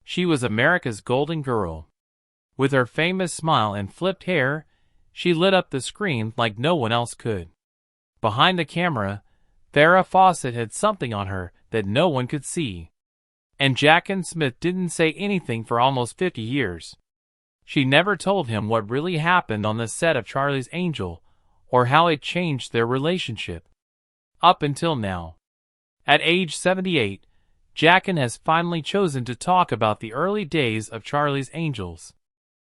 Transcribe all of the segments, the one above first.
She was America's golden girl. With her famous smile and flipped hair, she lit up the screen like no one else could. Behind the camera, Farrah Fawcett had something on her that no one could see. And Jaclyn Smith didn't say anything for almost 50 years. She never told him what really happened on the set of Charlie's Angel, or how it changed their relationship. Up until now. At age 78, Jaclyn has finally chosen to talk about the early days of Charlie's Angels.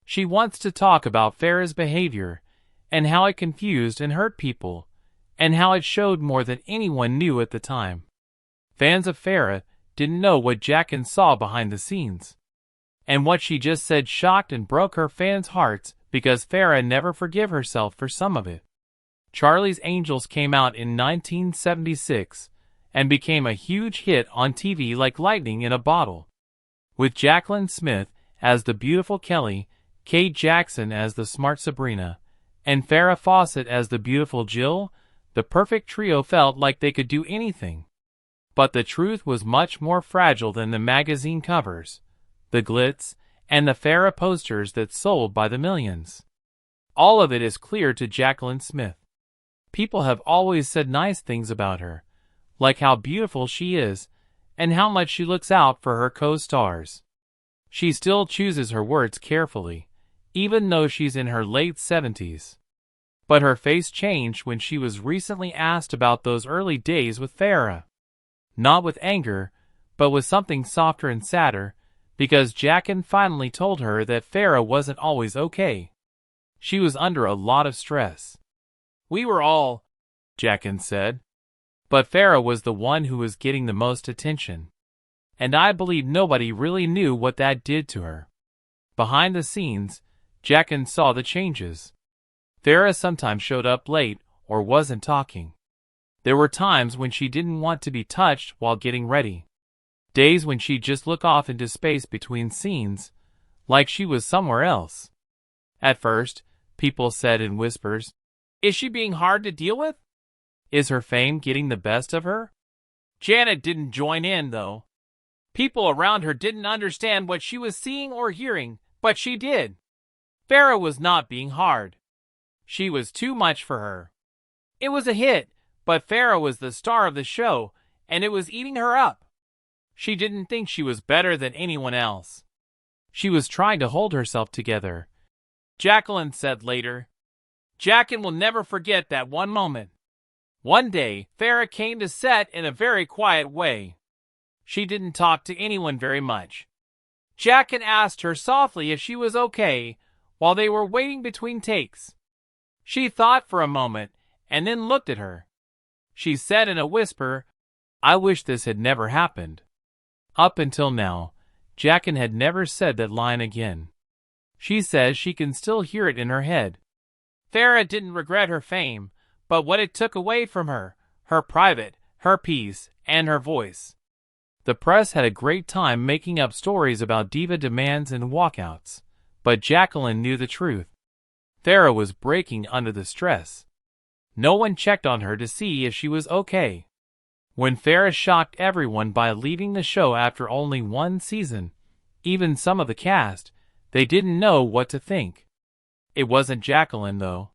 She wants to talk about Farrah's behavior, and how it confused and hurt people, and how it showed more than anyone knew at the time. Fans of Farrah didn't know what Jaclyn saw behind the scenes. And what she just said shocked and broke her fans' hearts because Farrah never forgave herself for some of it. Charlie's Angels came out in 1976 and became a huge hit on TV like lightning in a bottle. With Jaclyn Smith as the beautiful Kelly, Kate Jackson as the smart Sabrina, and Farrah Fawcett as the beautiful Jill, the perfect trio felt like they could do anything. But the truth was much more fragile than the magazine covers, the glitz, and the Farrah posters that sold by the millions. All of it is clear to Jaclyn Smith. People have always said nice things about her, like how beautiful she is, and how much she looks out for her co-stars. She still chooses her words carefully, even though she's in her late 70s. But her face changed when she was recently asked about those early days with Farrah. Not with anger, but with something softer and sadder, because Jaclyn finally told her that Farrah wasn't always okay. She was under a lot of stress. "We were all," Jaclyn said. But Farrah was the one who was getting the most attention. And I believe nobody really knew what that did to her. Behind the scenes, Jaclyn saw the changes. Farrah sometimes showed up late or wasn't talking. There were times when she didn't want to be touched while getting ready. Days when she'd just look off into space between scenes, like she was somewhere else. At first, people said in whispers, "Is she being hard to deal with? Is her fame getting the best of her?" Janet didn't join in, though. People around her didn't understand what she was seeing or hearing, but she did. Farrah was not being hard. She was too much for her. It was a hit, but Farrah was the star of the show, and it was eating her up. She didn't think she was better than anyone else. She was trying to hold herself together. Jaclyn said later, "Jaclyn will never forget that one moment. One day, Farrah came to set in a very quiet way. She didn't talk to anyone very much. Jaclyn asked her softly if she was okay while they were waiting between takes. She thought for a moment and then looked at her. She said in a whisper, 'I wish this had never happened.'" Up until now, Jaclyn had never said that line again. She says she can still hear it in her head. Farrah didn't regret her fame, but what it took away from her, her private, her peace, and her voice. The press had a great time making up stories about diva demands and walkouts, but Jaclyn knew the truth. Farrah was breaking under the stress. No one checked on her to see if she was okay. When Farrah shocked everyone by leaving the show after only one season, even some of the cast, they didn't know what to think. It wasn't Jaclyn, though.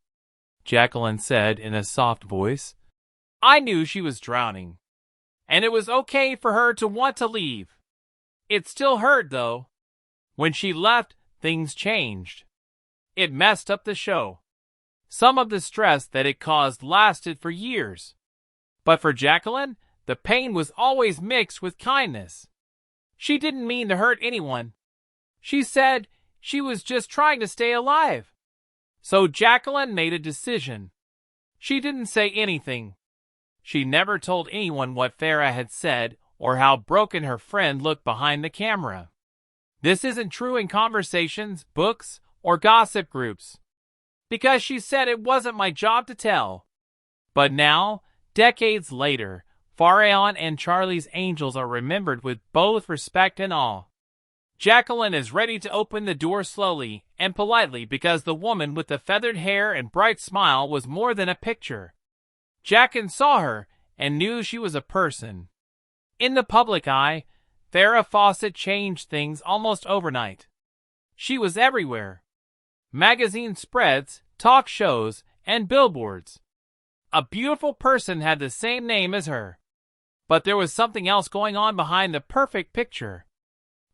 Jaclyn said in a soft voice, "I knew she was drowning. And it was okay for her to want to leave. It still hurt, though. When she left, things changed. It messed up the show. Some of the stress that it caused lasted for years. But for Jaclyn, the pain was always mixed with kindness. She didn't mean to hurt anyone. She said she was just trying to stay alive. So Jaclyn made a decision. She didn't say anything. She never told anyone what Farrah had said or how broken her friend looked behind the camera. This isn't true in conversations, books, or gossip groups. Because she said it wasn't my job to tell. But now, decades later, Farrah and Charlie's Angels are remembered with both respect and awe. Jaclyn is ready to open the door slowly and politely because the woman with the feathered hair and bright smile was more than a picture. Jaclyn saw her and knew she was a person. In the public eye, Farrah Fawcett changed things almost overnight. She was everywhere. Magazine spreads, talk shows, and billboards. A beautiful person had the same name as her. But there was something else going on behind the perfect picture.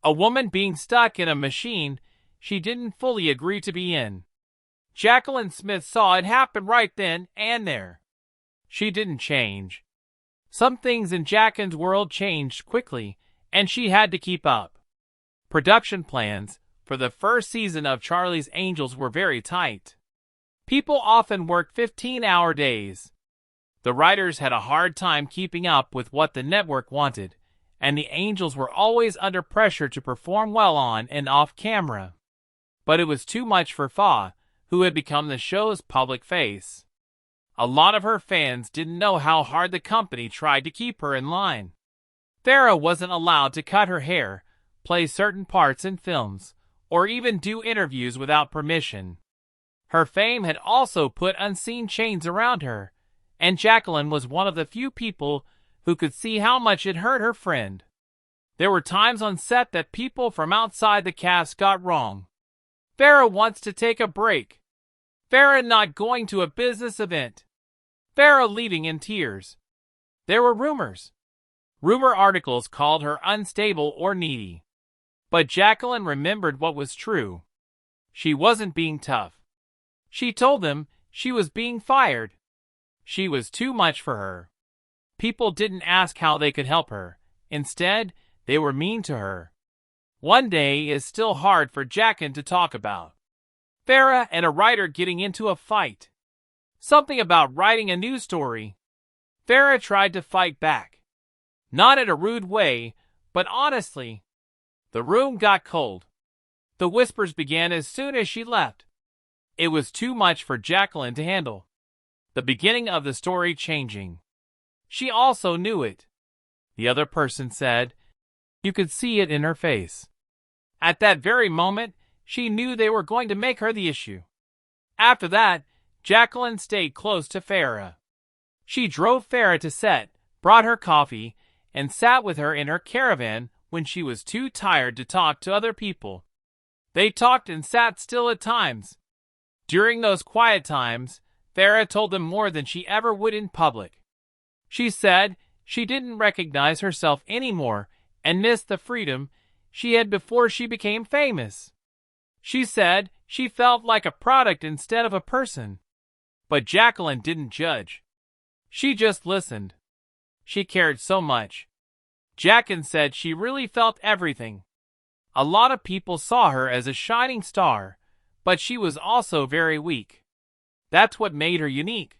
A woman being stuck in a machine she didn't fully agree to be in. Jaclyn Smith saw it happen right then and there. She didn't change. Some things in Jaclyn's world changed quickly, and she had to keep up. Production plans for the first season of Charlie's Angels were very tight. People often worked 15-hour days. The writers had a hard time keeping up with what the network wanted, and the Angels were always under pressure to perform well on and off camera. But it was too much for Fa, who had become the show's public face. A lot of her fans didn't know how hard the company tried to keep her in line. Farrah wasn't allowed to cut her hair, play certain parts in films, or even do interviews without permission. Her fame had also put unseen chains around her, and Jaclyn was one of the few people who could see how much it hurt her friend. There were times on set that people from outside the cast got wrong. Farrah wants to take a break. Farrah not going to a business event. Farrah leaving in tears. There were rumors. Rumor articles called her unstable or needy. But Jaclyn remembered what was true. She wasn't being tough. She told them she was being fired. She was too much for her. People didn't ask how they could help her. Instead, they were mean to her. One day is still hard for Jaclyn to talk about. Farrah and a writer getting into a fight. Something about writing a news story. Farrah tried to fight back. Not in a rude way, but honestly. The room got cold. The whispers began as soon as she left. It was too much for Jaclyn to handle. The beginning of the story changing. She also knew it. The other person said. You could see it in her face. At that very moment, she knew they were going to make her the issue. After that, Jaclyn stayed close to Farrah. She drove Farrah to set, brought her coffee, and sat with her in her caravan when she was too tired to talk to other people. They talked and sat still at times. During those quiet times, Farrah told them more than she ever would in public. She said she didn't recognize herself anymore and missed the freedom she had before she became famous. She said she felt like a product instead of a person. But Jaclyn didn't judge. She just listened. She cared so much. Jaclyn said she really felt everything. A lot of people saw her as a shining star, but she was also very weak. That's what made her unique.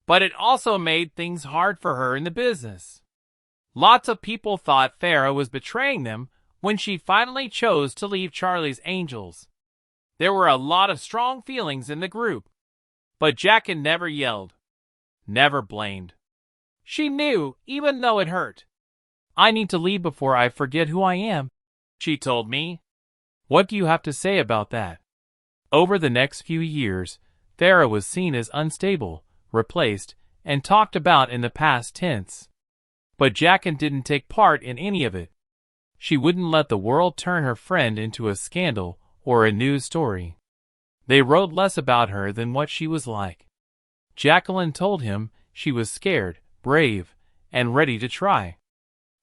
But it also made things hard for her in the business. Lots of people thought Farrah was betraying them when she finally chose to leave Charlie's Angels. There were a lot of strong feelings in the group. But Jaclyn never yelled. Never blamed. She knew, even though it hurt. I need to leave before I forget who I am, she told me. What do you have to say about that? Over the next few years, Farrah was seen as unstable, replaced, and talked about in the past tense. But Jaclyn didn't take part in any of it. She wouldn't let the world turn her friend into a scandal or a news story. They wrote less about her than what she was like. Jaclyn told him she was scared, brave, and ready to try.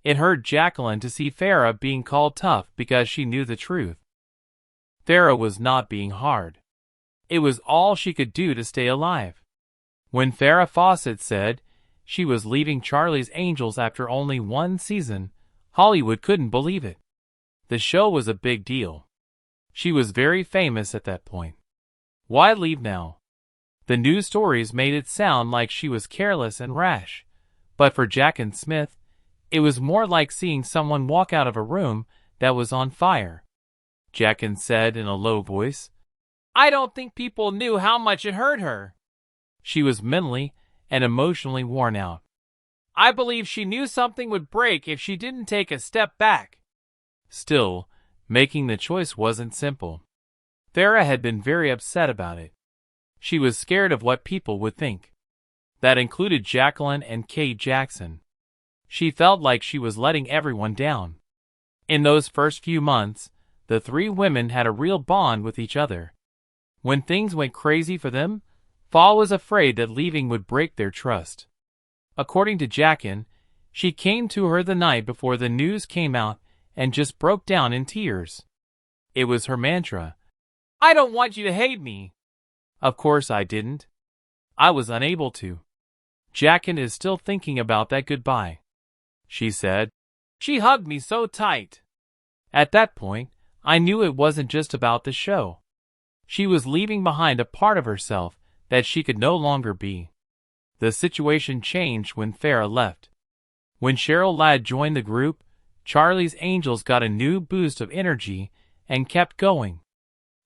It hurt Jaclyn to see Farrah being called tough because she knew the truth. Farrah was not being hard. It was all she could do to stay alive. When Farrah Fawcett said she was leaving Charlie's Angels after only one season, Hollywood couldn't believe it. The show was a big deal. She was very famous at that point. Why leave now? The news stories made it sound like she was careless and rash, but for Jaclyn Smith, it was more like seeing someone walk out of a room that was on fire. Jaclyn said in a low voice, I don't think people knew how much it hurt her. She was mentally and emotionally worn out. I believe she knew something would break if she didn't take a step back. Still, making the choice wasn't simple. Farrah had been very upset about it. She was scared of what people would think. That included Jaclyn and Kate Jackson. She felt like she was letting everyone down. In those first few months, the three women had a real bond with each other. When things went crazy for them, Fa was afraid that leaving would break their trust. According to Jaclyn, she came to her the night before the news came out and just broke down in tears. It was her mantra. "I don't want you to hate me." Of course I didn't. I was unable to. Jaclyn is still thinking about that goodbye. She said, "She hugged me so tight." At that point, I knew it wasn't just about the show. She was leaving behind a part of herself that she could no longer be. The situation changed when Farrah left. When Cheryl Ladd joined the group, Charlie's Angels got a new boost of energy and kept going.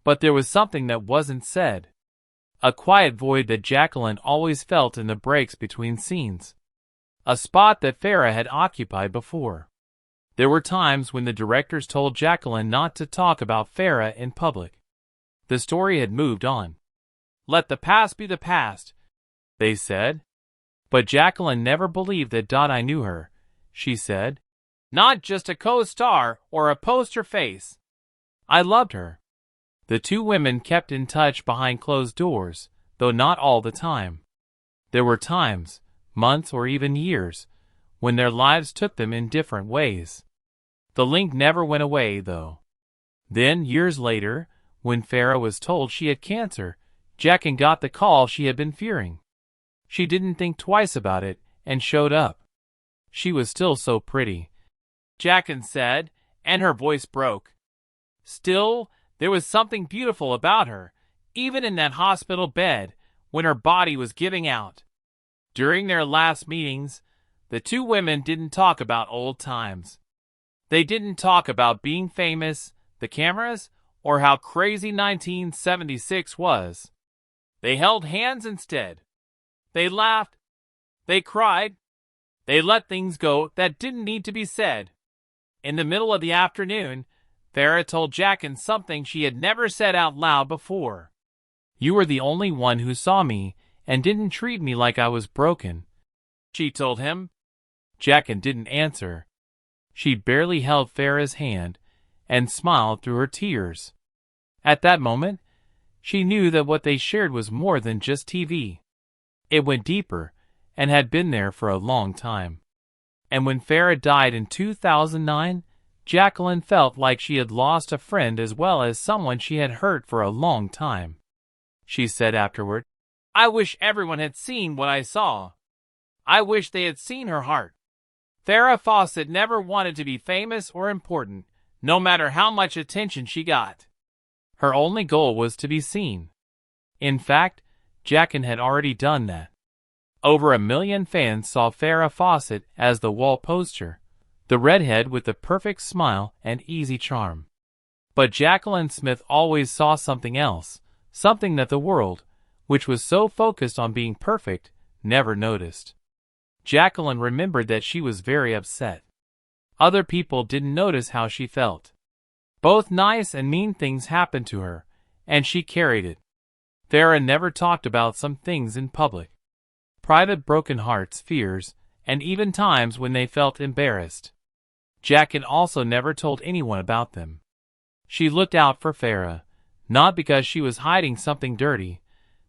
But there was something that wasn't said. A quiet void that Jaclyn always felt in the breaks between scenes. A spot that Farrah had occupied before. There were times when the directors told Jaclyn not to talk about Farrah in public. The story had moved on. "Let the past be the past," they said. But Jaclyn never believed that I knew her, she said. "Not just a co-star or a poster face. I loved her." The two women kept in touch behind closed doors, though not all the time. There were times, months or even years, when their lives took them in different ways. The link never went away, though. Then, years later, when Farrah was told she had cancer, Jaclyn got the call she had been fearing. She didn't think twice about it and showed up. She was still so pretty, Jaclyn said, and her voice broke. Still, there was something beautiful about her, even in that hospital bed, when her body was giving out. During their last meetings, the two women didn't talk about old times. They didn't talk about being famous, the cameras, or how crazy 1976 was. They held hands instead. They laughed. They cried. They let things go that didn't need to be said. In the middle of the afternoon, Farrah told Jaclyn something she had never said out loud before. "You were the only one who saw me and didn't treat me like I was broken," she told him. Jaclyn didn't answer. She barely held Farrah's hand and smiled through her tears. At that moment, she knew that what they shared was more than just TV. It went deeper and had been there for a long time. And when Farrah died in 2009, Jaclyn felt like she had lost a friend as well as someone she had hurt for a long time. She said afterward, "I wish everyone had seen what I saw. I wish they had seen her heart." Farrah Fawcett never wanted to be famous or important, no matter how much attention she got. Her only goal was to be seen. In fact, Jaclyn had already done that. Over 1 million fans saw Farrah Fawcett as the wall poster, the redhead with the perfect smile and easy charm. But Jaclyn Smith always saw something else, something that the world, which was so focused on being perfect, never noticed. Jaclyn remembered that she was very upset. Other people didn't notice how she felt. Both nice and mean things happened to her, and she carried it. Farrah never talked about some things in public. Private broken hearts, fears, and even times when they felt embarrassed. Jaclyn also never told anyone about them. She looked out for Farrah, not because she was hiding something dirty,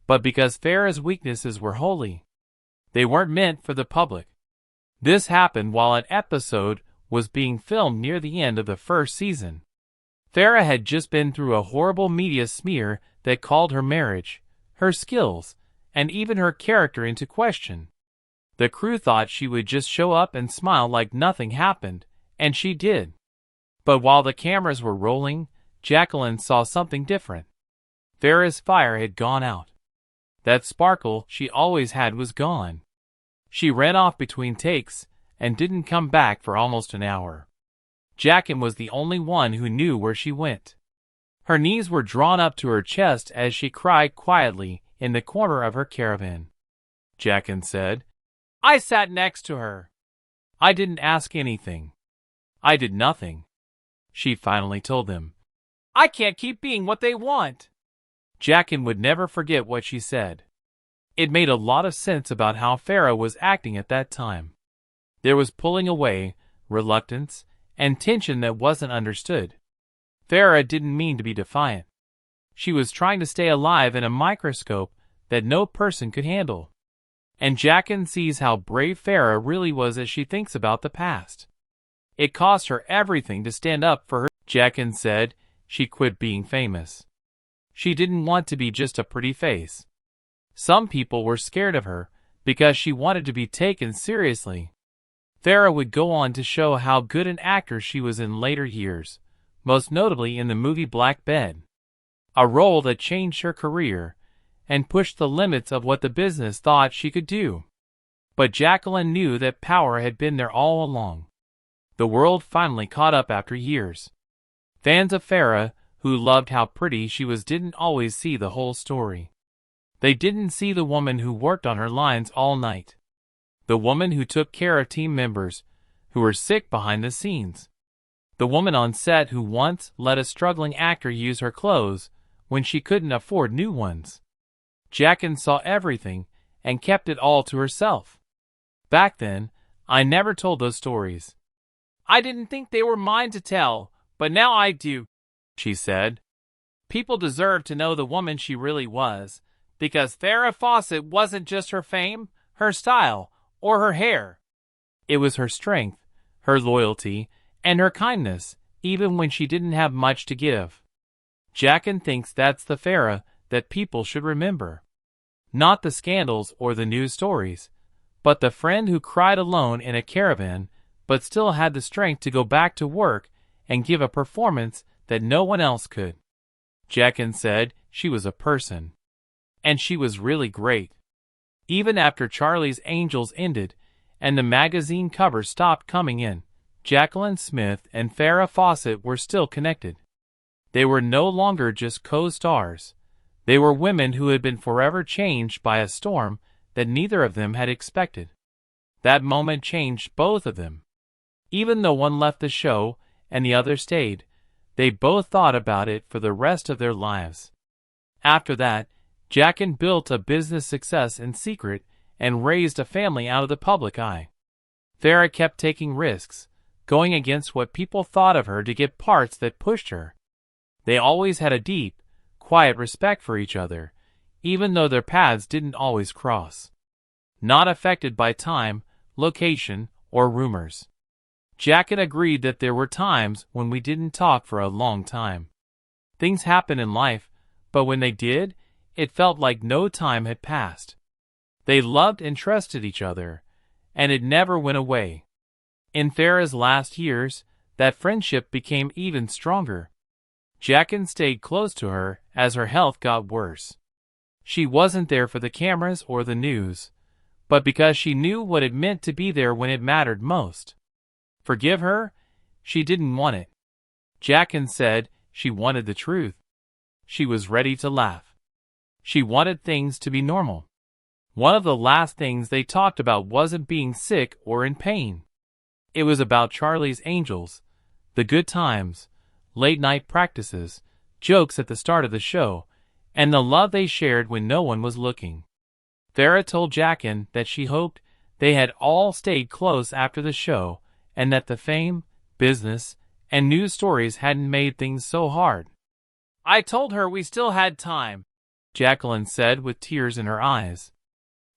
but because Farrah's weaknesses were holy. They weren't meant for the public. This happened while an episode was being filmed near the end of the first season. Farrah had just been through a horrible media smear that called her marriage, her skills, and even her character into question. The crew thought she would just show up and smile like nothing happened, and she did. But while the cameras were rolling, Jaclyn saw something different. Farrah's fire had gone out. That sparkle she always had was gone. She ran off between takes and didn't come back for almost an hour. Jaclyn was the only one who knew where she went. Her knees were drawn up to her chest as she cried quietly in the corner of her caravan. Jaclyn said, "I sat next to her. I didn't ask anything. I did nothing." She finally told them, "I can't keep being what they want." Jaclyn would never forget what she said. It made a lot of sense about how Farrah was acting at that time. There was pulling away, reluctance, and tension that wasn't understood. Farrah didn't mean to be defiant. She was trying to stay alive in a microscope that no person could handle. And Jaclyn sees how brave Farrah really was as she thinks about the past. It cost her everything to stand up for her. Jaclyn said she quit being famous. She didn't want to be just a pretty face. Some people were scared of her because she wanted to be taken seriously. Farrah would go on to show how good an actor she was in later years, most notably in the movie Black Bed, a role that changed her career and pushed the limits of what the business thought she could do. But Jaclyn knew that power had been there all along. The world finally caught up after years. Fans of Farrah, who loved how pretty she was, didn't always see the whole story. They didn't see the woman who worked on her lines all night. The woman who took care of team members who were sick behind the scenes. The woman on set who once let a struggling actor use her clothes when she couldn't afford new ones. Jaclyn saw everything and kept it all to herself. Back then, I never told those stories. I didn't think they were mine to tell, but now I do, she said. People deserve to know the woman she really was, because Farrah Fawcett wasn't just her fame, her style, or her hair. It was her strength, her loyalty, and her kindness, even when she didn't have much to give. Jaclyn thinks that's the Farrah that people should remember. Not the scandals or the news stories, but the friend who cried alone in a caravan but still had the strength to go back to work and give a performance that no one else could. Jaclyn said she was a person. And she was really great. Even after Charlie's Angels ended and the magazine covers stopped coming in, Jaclyn Smith and Farrah Fawcett were still connected. They were no longer just co-stars. They were women who had been forever changed by a storm that neither of them had expected. That moment changed both of them. Even though one left the show and the other stayed, they both thought about it for the rest of their lives. After that, Jaclyn built a business success in secret and raised a family out of the public eye. Farrah kept taking risks, going against what people thought of her to get parts that pushed her. They always had a deep, quiet respect for each other, even though their paths didn't always cross. Not affected by time, location, or rumors. Jaclyn agreed that there were times when we didn't talk for a long time. Things happen in life, but when they did, it felt like no time had passed. They loved and trusted each other, and it never went away. In Farrah's last years, that friendship became even stronger. Jaclyn stayed close to her as her health got worse. She wasn't there for the cameras or the news, but because she knew what it meant to be there when it mattered most. Forgive her? She didn't want it. Jaclyn said she wanted the truth. She was ready to laugh. She wanted things to be normal. One of the last things they talked about wasn't being sick or in pain. It was about Charlie's Angels, the good times, late-night practices, jokes at the start of the show, and the love they shared when no one was looking. Farrah told Jaclyn that she hoped they had all stayed close after the show and that the fame, business, and news stories hadn't made things so hard. I told her we still had time, Jaclyn said with tears in her eyes.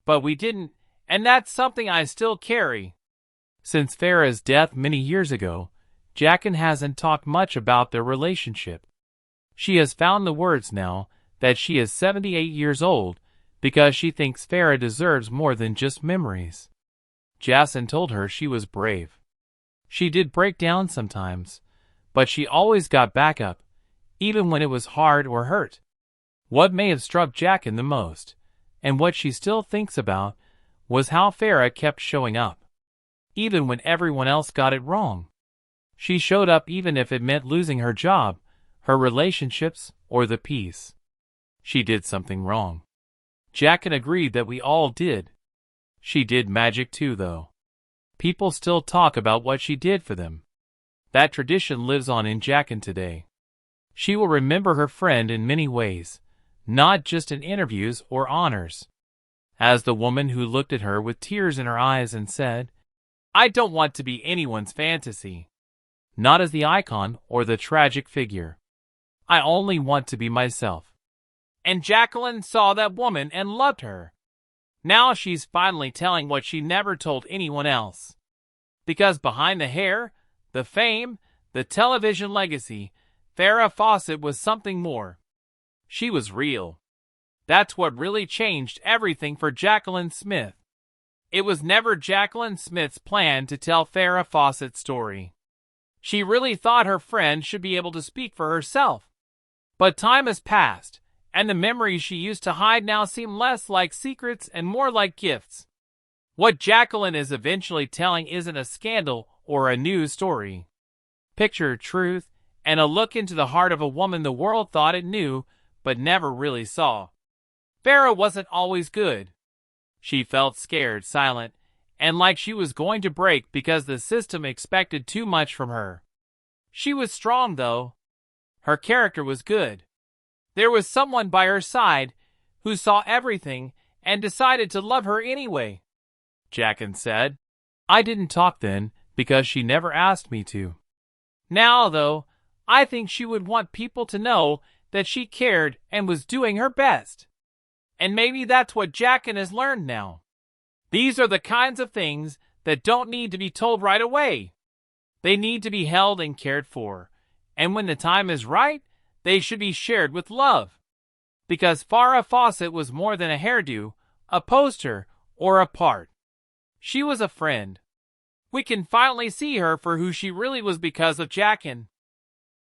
But we didn't, and that's something I still carry. Since Farrah's death many years ago, Jaclyn hasn't talked much about their relationship. She has found the words now that she is 78 years old because she thinks Farrah deserves more than just memories. Jaclyn told her she was brave. She did break down sometimes, but she always got back up, even when it was hard or hurt. What may have struck Jaclyn the most, and what she still thinks about, was how Farrah kept showing up. Even when everyone else got it wrong. She showed up even if it meant losing her job, her relationships, or the peace. She did something wrong. Jaclyn agreed that we all did. She did magic too, though. People still talk about what she did for them. That tradition lives on in Jaclyn today. She will remember her friend in many ways, not just in interviews or honors. As the woman who looked at her with tears in her eyes and said, I don't want to be anyone's fantasy. not as the icon or the tragic figure. I only want to be myself. And Jaclyn saw that woman and loved her. Now she's finally telling what she never told anyone else. Because behind the hair, the fame, the television legacy, Farrah Fawcett was something more. She was real. That's what really changed everything for Jaclyn Smith. It was never Jaclyn Smith's plan to tell Farrah Fawcett's story. She really thought her friend should be able to speak for herself. But time has passed, and the memories she used to hide now seem less like secrets and more like gifts. What Jaclyn is eventually telling isn't a scandal or a news story. Picture truth and a look into the heart of a woman the world thought it knew, but never really saw. Farrah wasn't always good. She felt scared, silent, and like she was going to break because the system expected too much from her. She was strong, though. Her character was good. There was someone by her side who saw everything and decided to love her anyway. Jaclyn said, "I didn't talk then because she never asked me to. Now, though, I think she would want people to know that she cared and was doing her best. And maybe that's what Jaclyn has learned now. These are the kinds of things that don't need to be told right away. They need to be held and cared for, and when the time is right, they should be shared with love. Because Farrah Fawcett was more than a hairdo, a poster, or a part. She was a friend. We can finally see her for who she really was because of Jaclyn."